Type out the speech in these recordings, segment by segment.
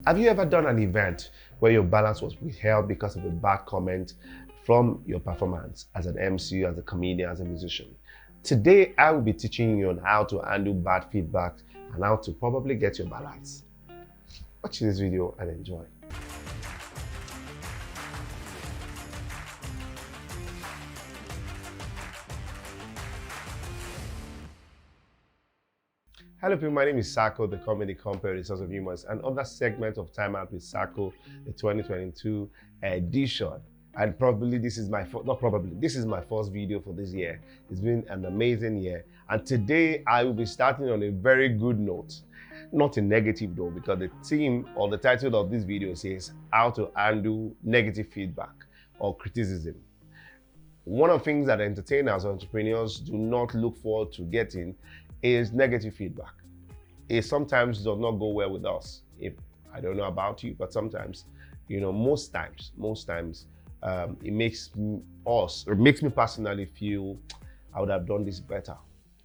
Have you ever done an event where your balance was withheld because of a bad comment from your performance as an MC, as a comedian, as a musician? Today, I will be teaching you on how to handle bad feedback and how to probably get your balance. Watch this video and enjoy. Hello people, my name is SACO, the comedy compare source of humor, and other segment of Time Out with SACO, the 2022 edition. And probably this is my this is my first video for this year. It's been an amazing year, and today I will be starting on a very good note, not a negative though, because the theme or the title of this video says how to handle negative feedback or criticism. One of the things that entertainers or entrepreneurs do not look forward to getting is negative feedback. It sometimes does not go well with us. If I don't know about you, but sometimes, most times, it makes me personally feel I would have done this better.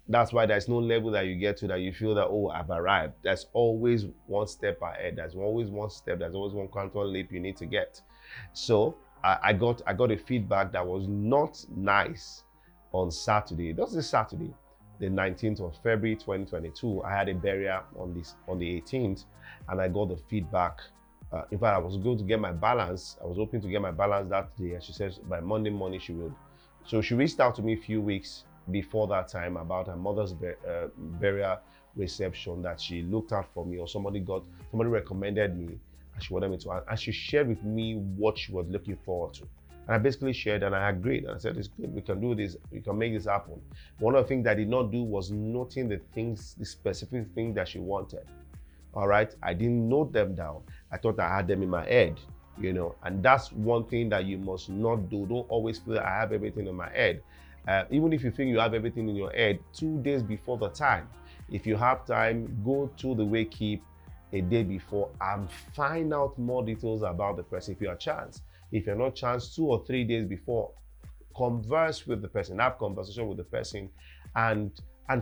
That's why there's no level that you get to that you feel that, oh, I've arrived. There's always one step ahead. There's always one step. There's always one quantum leap you need to get. So I got a feedback that was not nice on Saturday. That was this Saturday, the 19th of February 2022. I had a burial on the 18th, and I got the feedback. In fact, I was going to get my balance. I was hoping to get my balance that day, and she says by Monday morning she would. So she reached out to me a few weeks before that time about her mother's burial reception, that she looked out for me, or somebody recommended me, and she wanted me to, and she shared with me what she was looking forward to. And I basically shared, and I agreed. And I said, it's good, we can do this, we can make this happen. One of the things that I did not do was noting the specific things that she wanted. All right, I didn't note them down. I thought I had them in my head, and that's one thing that you must not do. Don't always feel that I have everything in my head. Even if you think you have everything in your head, 2 days before the time, if you have time, go to the wake keep a day before and find out more details about the person if you have a chance. If you're not chance, 2 or 3 days before, converse with the person, have conversation with the person, and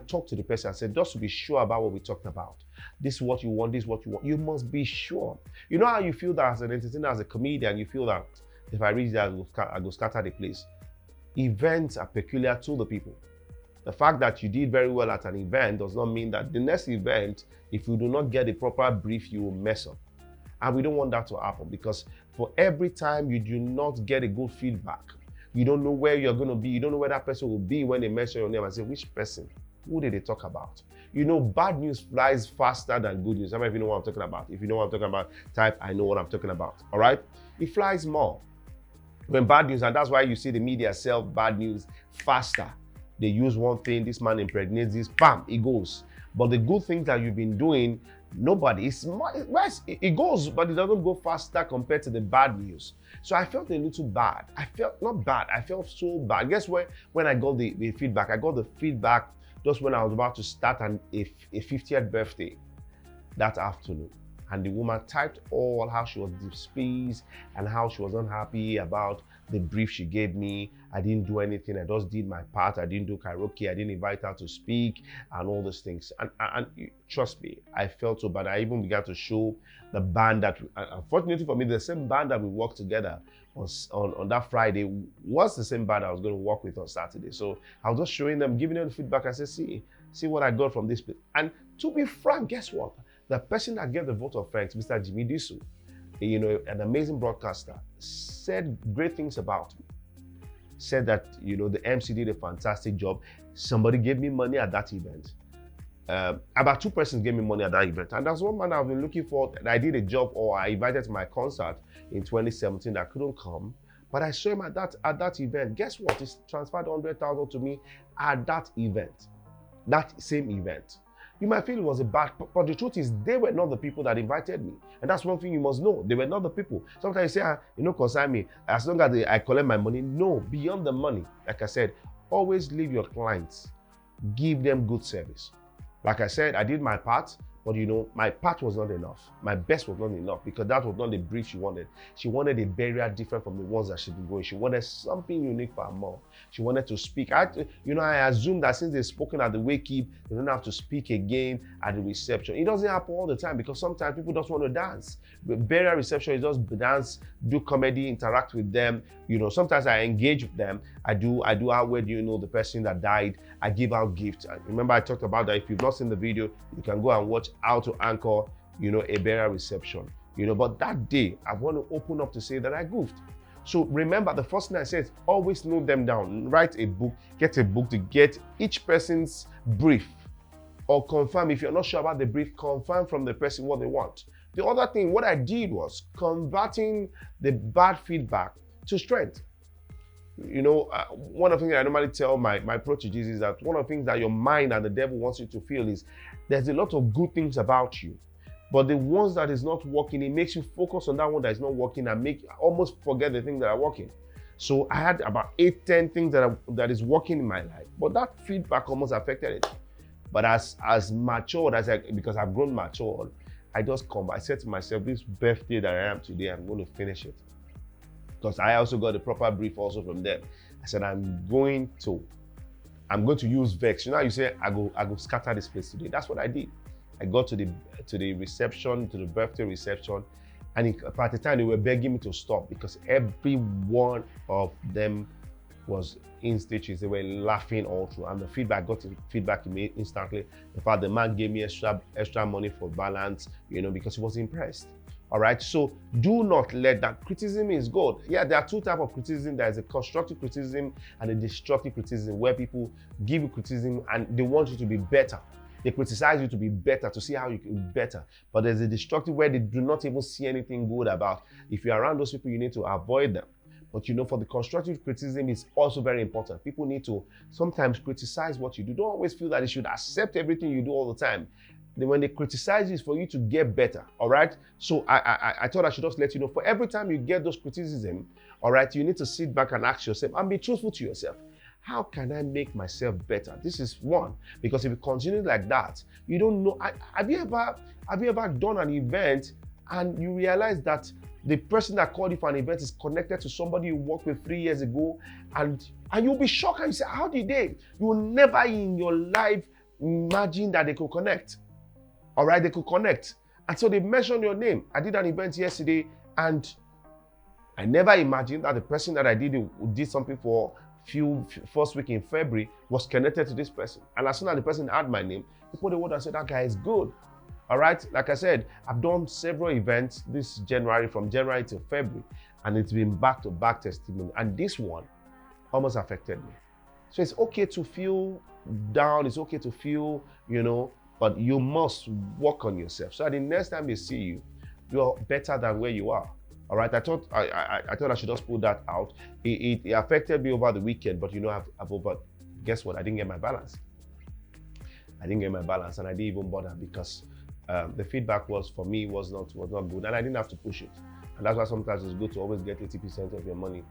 talk to the person and say, just to be sure about what we talked about. This is what you want, this is what you want. You must be sure. You know how you feel that as an entertainer, as a comedian, you feel that if I reach there, I go scatter the place. Events are peculiar to the people. The fact that you did very well at an event does not mean that the next event, if you do not get a proper brief, you will mess up. And we don't want that to happen, because for every time you do not get a good feedback, you don't know where you're going to be. You don't know where that person will be when they mention your name and say, which person? Who did they talk about? Bad news flies faster than good news. How many of you know what I'm talking about? If you know what I'm talking about, type, I know what I'm talking about. All right? It flies more when bad news, and that's why you see the media sell bad news faster. They use one thing, this man impregnates this, bam, it goes. But the good things that you've been doing, it goes, but it doesn't go faster compared to the bad news. So I felt a little bad. I felt so bad. Guess what? When I got the feedback, I got the feedback just when I was about to start a 50th birthday that afternoon. And the woman typed all how she was displeased and how she was unhappy about the brief she gave me. I didn't do anything. I just did my part. I didn't do karaoke. I didn't invite her to speak and all those things. And trust me, I felt so bad. I even began to show the band that, unfortunately for me, the same band that we worked together on that Friday was the same band I was going to work with on Saturday. So I was just showing them, giving them feedback. I said, see what I got from this place. And to be frank, guess what? The person that gave the vote of thanks, Mr. Jimmy Disu, an amazing broadcaster, said great things about me. Said that, the MC did a fantastic job. Somebody gave me money at that event. About 2 persons gave me money at that event. And that's one man I've been looking for. I did a job, or I invited to my concert in 2017 that couldn't come. But I saw him at that event. Guess what? He transferred 100,000 to me at that event. That same event. You might feel it was a bad, but the truth is they were not the people that invited me. And that's one thing you must know. They were not the people. Sometimes you say, concern me, as long as I collect my money. No, beyond the money. Like I said, always leave your clients. Give them good service. Like I said, I did my part. But my part was not enough. My best was not enough because that was not the brief she wanted. She wanted a burial different from the ones that she'd been going. She wanted something unique for her mom. She wanted to speak. I assumed that since they've spoken at the wake-up, they don't have to speak again at the reception. It doesn't happen all the time because sometimes people just want to dance. Burial reception is just dance, do comedy, interact with them. Sometimes I engage with them. I do how well do you know the person that died? I give out gifts. Remember I talked about that. If you've not seen the video, you can go and watch how to anchor, a burial reception. But that day, I want to open up to say that I goofed. So remember, the first thing I said, always note them down. Write a book, get a book to get each person's brief, or confirm. If you're not sure about the brief, confirm from the person what they want. The other thing, what I did was converting the bad feedback to strength. One of the things I normally tell my proteges is that one of the things that your mind and the devil wants you to feel is there's a lot of good things about you, but the ones that is not working, it makes you focus on that one that is not working and almost forget the things that are working. So I had about 8-10 things that is working in my life, but that feedback almost affected it. But as matured because I've grown matured, I said to myself, this birthday that I am today, I'm going to finish it. Because I also got the proper brief also from them. I said, I'm going to use Vex. You say, I go scatter this place today. That's what I did. I got to the reception, to the birthday reception, and at the time they were begging me to stop because every one of them was in stitches. They were laughing all through, and the feedback got instantly. In fact, the man gave me extra money for balance, because he was impressed. All right, so do not let that. Criticism is good. Yeah, there are two types of criticism. There is a constructive criticism and a destructive criticism, where people give you criticism and they want you to be better. They criticize you to be better, to see how you can be better. But there's a destructive where they do not even see anything good about. If you're around those people, you need to avoid them. But for the constructive criticism, it's also very important. People need to sometimes criticize what you do. Don't always feel that they should accept everything you do all the time. When they criticize you, it's for you to get better, all right? So I thought I should just let you know, for every time you get those criticism, all right, you need to sit back and ask yourself and be truthful to yourself. How can I make myself better? This is one, because if you continue like that, you don't know. Have you ever done an event and you realize that the person that called you for an event is connected to somebody you worked with 3 years ago, and you'll be shocked and you say, how did they? You will never in your life imagine that they could connect. All right, they could connect. And so they mentioned your name. I did an event yesterday, and I never imagined that the person that I did something for first week in February was connected to this person. And as soon as the person had my name, people put the word and said, that guy is good. All right, like I said, I've done several events this January, from January to February, and it's been back-to-back testimony. And this one almost affected me. So it's okay to feel down. It's okay to feel, but you must work on yourself. So the next time they see you, you're better than where you are. All right. I thought I should just put that out. It affected me over the weekend, but guess what? I didn't get my balance. And I didn't even bother because the feedback was not good, and I didn't have to push it. And that's why sometimes it's good to always get 80% of your money,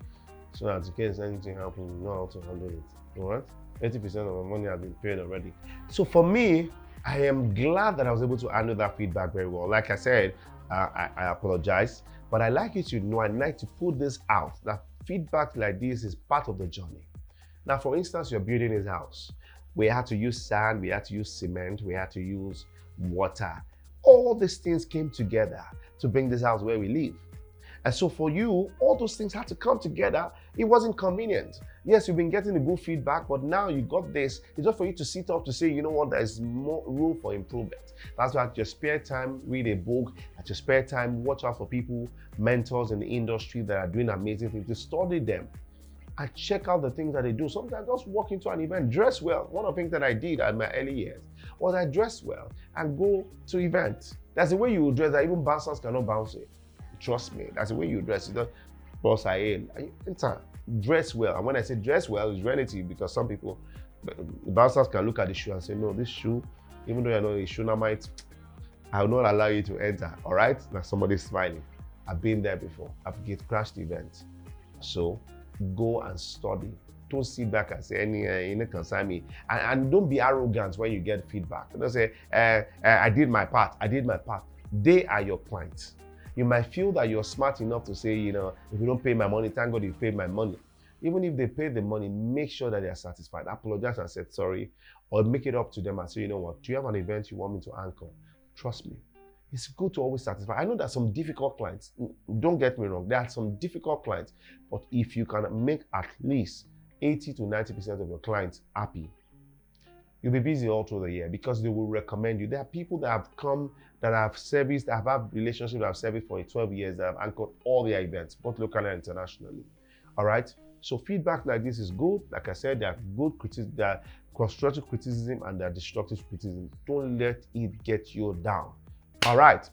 so that in case anything happens, you know how to handle it. All right. 80% of my money has been paid already. So for me, I am glad that I was able to handle that feedback very well. Like I said, I apologize, but I like you to know, I'd like to put this out, that feedback like this is part of the journey. Now, for instance, you're building this house. We had to use sand, we had to use cement, we had to use water. All these things came together to bring this house where we live. And so for you, all those things had to come together. It wasn't convenient. Yes, you've been getting the good feedback, but now you got this. It's just for you to sit up to say, you know what, there's more room for improvement. That's why at your spare time, read a book. At your spare time, watch out for people, mentors in the industry that are doing amazing things. To study them and check out the things that they do. Sometimes just walk into an event, dress well. One of the things that I did at my early years was I dressed well and go to events. That's the way you dress that even bouncers cannot bounce it. Trust me, that's the way you dress. You don't boss dress well. And when I say dress well, it's relative, because some people, the bouncers can look at the shoe and say, no, this shoe, even though you know the shoe I will not allow you to enter. All right? Like somebody's smiling. I've been there before. I've crashed events. So go and study don't sit back and say any concern me, and don't be arrogant when you get feedback. Don't say I did my part. They are your clients. You might feel that you're smart enough to say, if you don't pay my money, thank God you paid my money. Even if they pay the money, make sure that they are satisfied. Apologize and say sorry, or make it up to them and say, you know what, do you have an event you want me to anchor? Trust me. It's good to always satisfy. I know there are some difficult clients. Don't get me wrong. There are some difficult clients. But if you can make at least 80 to 90% of your clients happy, you'll be busy all through the year because they will recommend you. There are people that have come, that have serviced, that have had relationships, that have serviced for 12 years, that have anchored all their events, both locally and internationally. All right? So feedback like this is good. Like I said, there are good criticism, there are constructive criticism, and there are destructive criticism. Don't let it get you down. All right,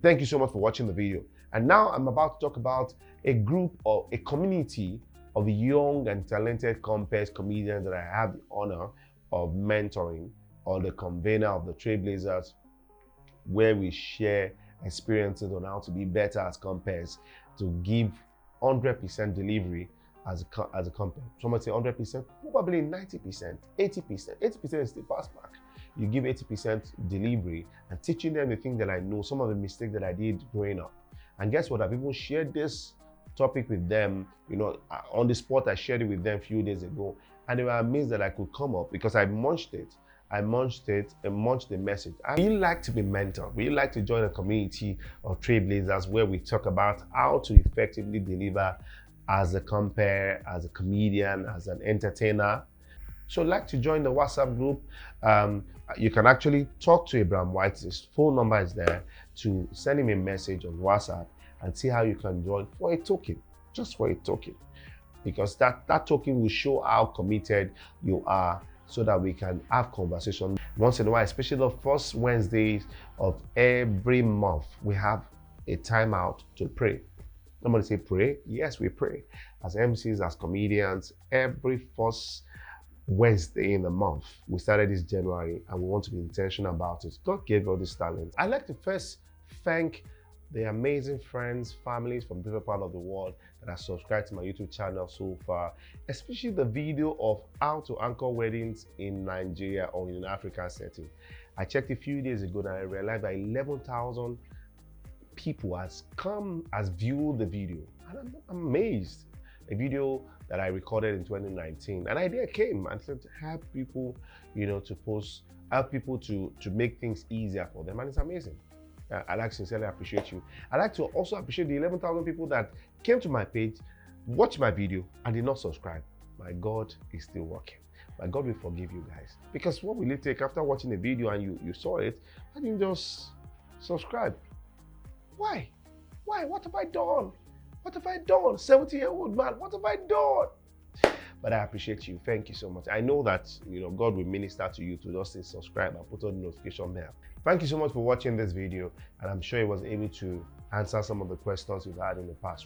thank you so much for watching the video. And now I'm about to talk about a group or a community of young and talented compares comedians that I have the honor of mentoring, or the convener of the Trailblazers, where we share experiences on how to be better as compares, to give 100% delivery as a compare. Someone say 100%, probably 90%, 80%. 80% is the pass mark. You give 80% delivery and teaching them the things that I know, some of the mistakes that I did growing up. And guess what? I've even shared this topic with them, on the spot. I shared it with them a few days ago, and they were amazed that I could come up because I munched it. I munched the message. We like to be mentored. We like to join a community of Trailblazers where we talk about how to effectively deliver as a compare, as a comedian, as an entertainer. So like to join the WhatsApp group. You can actually talk to Abraham White. His phone number is there, to send him a message on WhatsApp and see how you can join for a token, just for a token. Because that token will show how committed you are, so that we can have conversation once in a while, especially the first Wednesdays of every month. We have a time out to pray. Somebody say pray. Yes, we pray. As MCs, as comedians, every first Wednesday in the month. We started this January and we want to be intentional about it. God gave all this talent. I'd like to first thank the amazing friends, families from different parts of the world that have subscribed to my YouTube channel so far, especially the video of how to anchor weddings in Nigeria or in an African setting. I checked a few days ago and I realized that 11,000 people has viewed the video, and I'm amazed. A video that I recorded in 2019, an idea came and said, help people, to post, help people to make things easier for them, and it's amazing. I'd like to sincerely appreciate you. I'd like to also appreciate the 11,000 people that came to my page, watched my video, and did not subscribe. My God is still working. My God will forgive you guys. Because what will it take after watching a video and you saw it, and you just subscribe? Why? Why? What have I done? What have I done? 70-year-old man, what have I done? But I appreciate you. Thank you so much. I know that God will minister to you to just say subscribe and put on the notification bell. Thank you so much for watching this video, and I'm sure it was able to answer some of the questions you've had in the past.